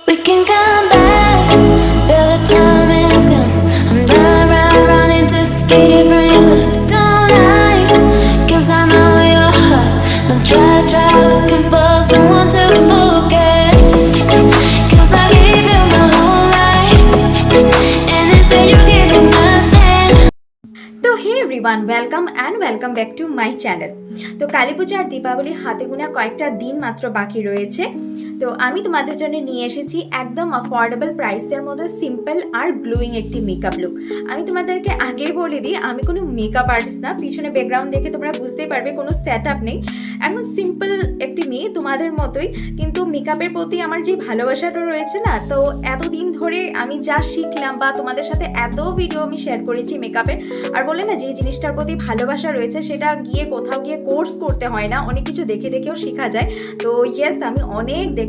We can come back, till the time is come. I'm done running to escape from your love tonight. 'Cause I know your heart. Don't try looking for someone to forget. 'Cause I gave you my whole life, and instead you gave me nothing. তো hey everyone, welcome back to my channel. তো কালী পূজা আর দীপাবলি হাতে গোনা কয়েকটা দিন মাত্র বাকি রয়েছে। তো আমি তোমাদের জন্য নিয়ে এসেছি একদম অ্যাফোর্ডেবল প্রাইসের মধ্যে সিম্পল আর গ্লোয়িং একটি মেকআপ লুক। আমি তোমাদেরকে আগেই বলে দিই, আমি কোনো মেকআপ আর্টিস্ট না। পিছনে ব্যাকগ্রাউন্ড দেখে তোমরা বুঝতেই পারবে কোনো সেট আপ নেই, একদম সিম্পল একটি মেয়ে তোমাদের মতোই। কিন্তু মেকআপের প্রতি আমার যে ভালোবাসাটা রয়েছে না, তো এতদিন ধরে আমি যা শিখলাম বা তোমাদের সাথে এত ভিডিও আমি শেয়ার করেছি মেকআপের, আর বলে না যে জিনিসটার প্রতি ভালোবাসা রয়েছে সেটা গিয়ে কোথাও গিয়ে কোর্স করতে হয় না, অনেক কিছু দেখে দেখেও শেখা যায়। তো ইয়েস, আমি অনেক দেখে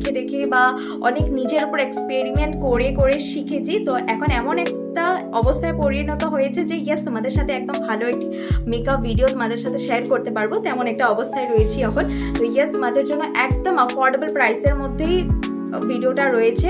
বা অনেক নিজের উপর এক্সপেরিমেন্ট করে শিখেছি। তো এখন এমন একটা অবস্থায় পরিণত হয়েছে যে ইয়েস, তোমাদের সাথে একদম ভালো একটি মেকআপ ভিডিও তোমাদের সাথে শেয়ার করতে পারবো, তেমন একটা অবস্থায় রয়েছি এখন। তো ইয়েস, তোমাদের জন্য একদম অ্যাফোর্ডেবল প্রাইসের মধ্যেই ভিডিওটা রয়েছে।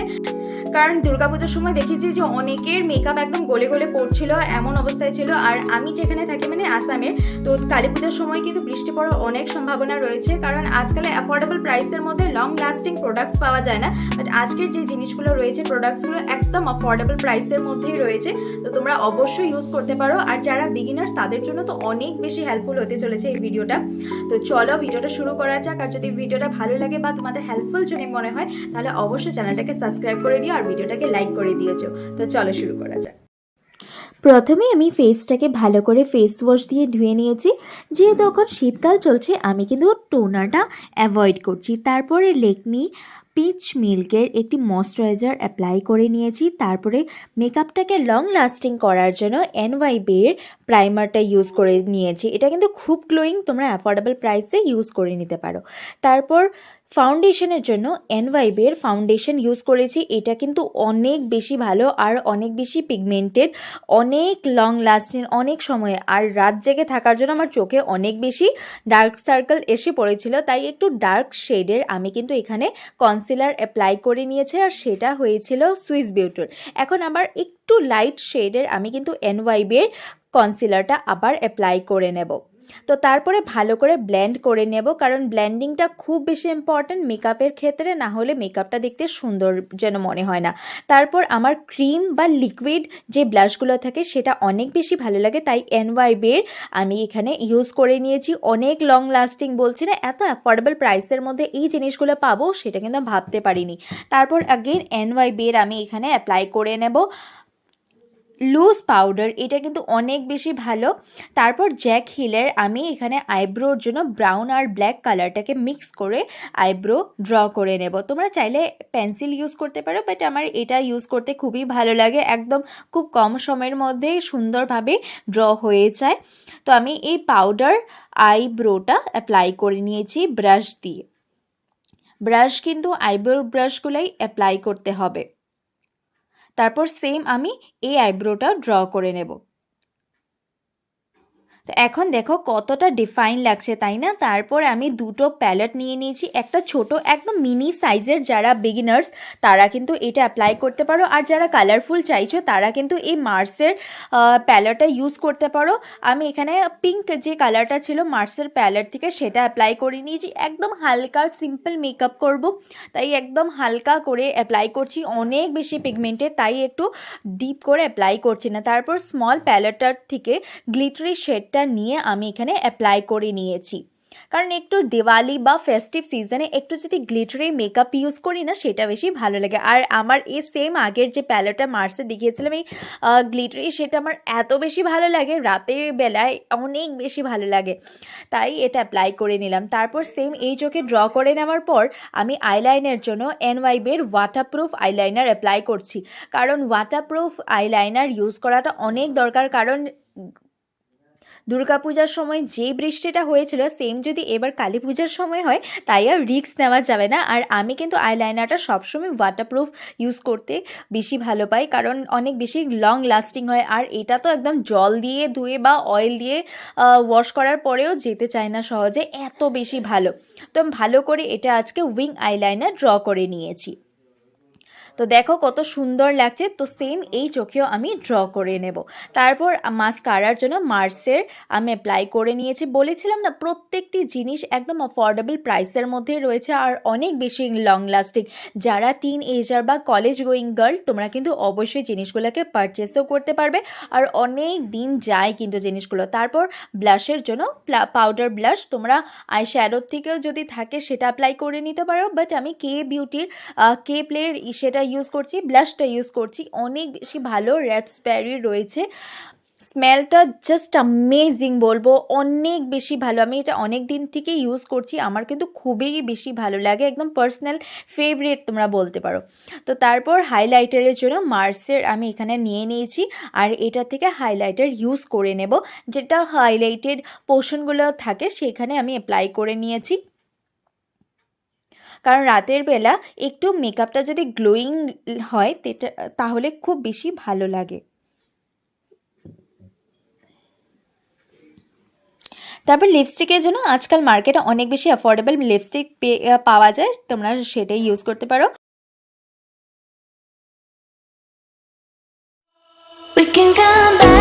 কারণ দুর্গাপূজার সময় দেখেছি যে অনেকের মেকআপ একদম গলে গলে পড়ছিল, এমন অবস্থায় ছিল। আর আমি যেখানে থাকি মানে আসামের, তো কালী পূজার সময় কিন্তু বৃষ্টি পড়ার অনেক সম্ভাবনা রয়েছে। কারণ আজকাল অ্যাফোর্ডেবল প্রাইসের মধ্যে লং লাস্টিং প্রোডাক্টস পাওয়া যায় না, বাট আজকের যে জিনিসগুলো রয়েছে প্রোডাক্টসগুলো একদম অ্যাফোর্ডেবল প্রাইসের মধ্যেই রয়েছে। তো তোমরা অবশ্যই ইউজ করতে পারো। আর যারা বিগিনার্স তাদের জন্য তো অনেক বেশি হেল্পফুল হতে চলেছে এই ভিডিওটা। তো চলো ভিডিওটা শুরু করা যাক। আর যদি ভিডিওটা ভালো লাগে বা তোমাদের হেল্পফুল যদি মনে হয়, তাহলে অবশ্যই চ্যানেলটাকে সাবস্ক্রাইব করে দিও আর ভিডিওটাকে লাইক করে দিয়েছো। তো চলো শুরু করা যাক। প্রথমে আমি ফেসটাকে ভালো করে ফেস ওয়াশ দিয়ে ধুয়ে নিয়েছি। যেহেতু এখন শীতকাল চলছে, আমি কিন্তু টোনারটা অ্যাভয়েড করছি। তারপরে লেকমি পিচ মিল্কের একটি ময়শ্চারাইজার অ্যাপ্লাই করে নিয়েছি। তারপরে মেকআপটাকে লং লাস্টিং করার জন্য এনওয়াইবির প্রাইমারটা ইউজ করে নিয়েছি। এটা কিন্তু খুব গ্লোয়িং, তোমরা অ্যাফোর্ডেবল প্রাইসে ইউজ করে নিতে পারো। তারপর ফাউন্ডেশনের জন্য এনওয়াইবির ফাউন্ডেশন ইউজ করেছি। এটা কিন্তু অনেক বেশি ভালো আর অনেক বেশি পিগমেন্টেড, অনেক লং লাস্টিং, অনেক সময়। আর রাত জেগে থাকার জন্য আমার চোখে অনেক বেশি ডার্ক সার্কেল এসে পড়েছিল, তাই একটু ডার্ক শেডের আমি কিন্তু এখানে কনসিলার অ্যাপ্লাই করে নিয়েছি, আর সেটা হয়েছিল সুইস বিউটির। এখন আবার একটু লাইট শেডের আমি কিন্তু এনওয়াইবির কনসিলারটা আবার অ্যাপ্লাই করে নেব। তো তারপরে ভালো করে ব্লেন্ড করে নেব, কারণ ব্লেন্ডিংটা খুব বেশি ইম্পর্ট্যান্ট মেকআপের ক্ষেত্রে, না হলে মেকআপটা দেখতে সুন্দর যেন মনে হয় না। তারপর আমার ক্রিম বা লিকুইড যে ব্লাশগুলো থাকে সেটা অনেক বেশি ভালো লাগে, তাই এনওয়াইবির আমি এখানে ইউজ করে নিয়েছি। অনেক লং লাস্টিং, বলছি না এত অ্যাফোর্ডেবল প্রাইসের মধ্যে এই জিনিসগুলো পাবো সেটা কিন্তু ভাবতে পারিনি। তারপর অ্যাগেন এনওয়াইবির আমি এখানে অ্যাপ্লাই করে নেব লুজ পাউডার, এটা কিন্তু অনেক বেশি ভালো। তারপর জ্যাক হিলের আমি এখানে আইব্রোর জন্য ব্রাউন আর ব্ল্যাক কালারটাকে মিক্স করে আইব্রো ড্র করে নেব। তোমরা চাইলে পেন্সিল ইউজ করতে পারো, বাট আমার এটা ইউজ করতে খুবই ভালো লাগে, একদম খুব কম সময়ের মধ্যেই সুন্দরভাবে ড্র হয়ে যায়। তো আমি এই পাউডার আইব্রোটা অ্যাপ্লাই করে নিয়েছি ব্রাশ দিয়ে। ব্রাশ কিন্তু আইব্রো ব্রাশগুলোই অ্যাপ্লাই করতে হবে। তারপর সেম আমি এই আইব্রোটাও ড্র করে নেব। তো এখন দেখো কতটা ডিফাইন লাগছে, তাই না? তারপর আমি দুটো প্যালেট নিয়ে নিয়েছি, একটা ছোট একদম মিনি সাইজের। যারা বিগিনার্স তারা কিন্তু এটা অ্যাপ্লাই করতে পারো, আর যারা কালারফুল চাইছো তারা কিন্তু এই মার্সের প্যালেটটা ইউজ করতে পারো। আমি এখানে পিঙ্ক যে কালারটা ছিল মার্সের প্যালেট থেকে সেটা অ্যাপ্লাই করে নিয়েছি। একদম হালকা সিম্পল মেকআপ করব, তাই একদম হালকা করে অ্যাপ্লাই করছি। অনেক বেশি পিগমেন্টেড, তাই একটু ডিপ করে অ্যাপ্লাই করছি না। তারপর স্মল প্যালেটটার থেকে গ্লিটারি শেডটা নিয়ে আমি এখানে অ্যাপ্লাই করে নিয়েছি, কারণ একটু দিওয়ালি বা ফেস্টিভ সিজনে একটু যদি গ্লিটারি মেকআপ ইউজ করি না, সেটা বেশি ভালো লাগে। আর আমার এই সেম আগের যে প্যালেটটা মার্সে দেখিয়েছিলাম এই গ্লিটারি, সেটা আমার এত বেশি ভালো লাগে, রাতের বেলায় অনেক বেশি ভালো লাগে, তাই এটা অ্যাপ্লাই করে নিলাম। তারপর সেম এই চোখে ড্র করে নেওয়ার পর আমি আইলাইনের জন্য এনওয়াইবির ওয়াটারপ্রুফ আইলাইনার অ্যাপ্লাই করছি, কারণ ওয়াটারপ্রুফ আইলাইনার ইউজ করাটা অনেক দরকার। কারণ দুর্গাপূজার সময় যে বৃষ্টিটা হয়েছিল, সেম যদি এবার কালী পূজার সময় হয়, তাই আর রিস্ক নেওয়া যাবে না। আর আমি কিন্তু আইলাইনারটা সবসময় ওয়াটারপ্রুফ ইউজ করতে বেশি ভালো পাই, কারণ অনেক বেশি লং লাস্টিং হয়। আর এটা তো একদম জল দিয়ে ধুয়ে বা অয়েল দিয়ে ওয়াশ করার পরেও যেতে চায় না সহজে, এত বেশি ভালো। তো আমি ভালো করে এটা আজকে উইং আইলাইনার ড্র করে নিয়েছি। তো দেখো কত সুন্দর লাগছে। তো সেম এই চোখেও আমি ড্র করে নেব। তারপর মাস্কারার জন্য মার্সের আমি অ্যাপ্লাই করে নিয়েছি। বলেছিলাম না প্রত্যেকটি জিনিস একদম অ্যাফোর্ডেবল প্রাইসের মধ্যে রয়েছে আর অনেক বেশি লং লাস্টিং। যারা টিন এজার বা কলেজ গোয়িং গার্ল তোমরা কিন্তু অবশ্যই জিনিসগুলোকে পারচেসও করতে পারবে আর অনেক দিন যায় কিন্তু জিনিসগুলো। তারপর ব্লাশের জন্য পাউডার ব্লাশ তোমরা আই শ্যাডোর থেকেও যদি থাকে সেটা অ্যাপ্লাই করে নিতে পারো, বাট আমি কে বিউটির কে প্লের সেটা ইউজ করছি, ব্লাশটা ইউজ করছি। অনেক বেশি ভালো র্যাপসবেরি রয়েছে, স্মেলটা জাস্ট অ্যামেজিং বলবো, অনেক বেশি ভালো। আমি এটা অনেক দিন থেকে ইউজ করছি, আমার কিন্তু খুবই বেশি ভালো লাগে, একদম পার্সোনাল ফেভারিট তোমরা বলতে পারো। তো তারপর হাইলাইটারের জন্য মার্সের আমি এখানে নিয়ে নিয়েছি আর এটা থেকে হাইলাইটার ইউজ করে নেব। যেটা হাইলাইটেড পোর্শনগুলো থাকে সেখানে আমি অ্যাপ্লাই করে নিয়েছি, কারণ রাতের বেলা একটু মেকআপটা যদি গ্লোয়িং হয় তাহলে খুব বেশি ভালো লাগে। তারপর লিপস্টিকের জন্য আজকাল মার্কেটে অনেক বেশি অ্যাফোর্ডেবল লিপস্টিক পাওয়া যায়, তোমরা সেটাই ইউজ করতে পারো। We can come back.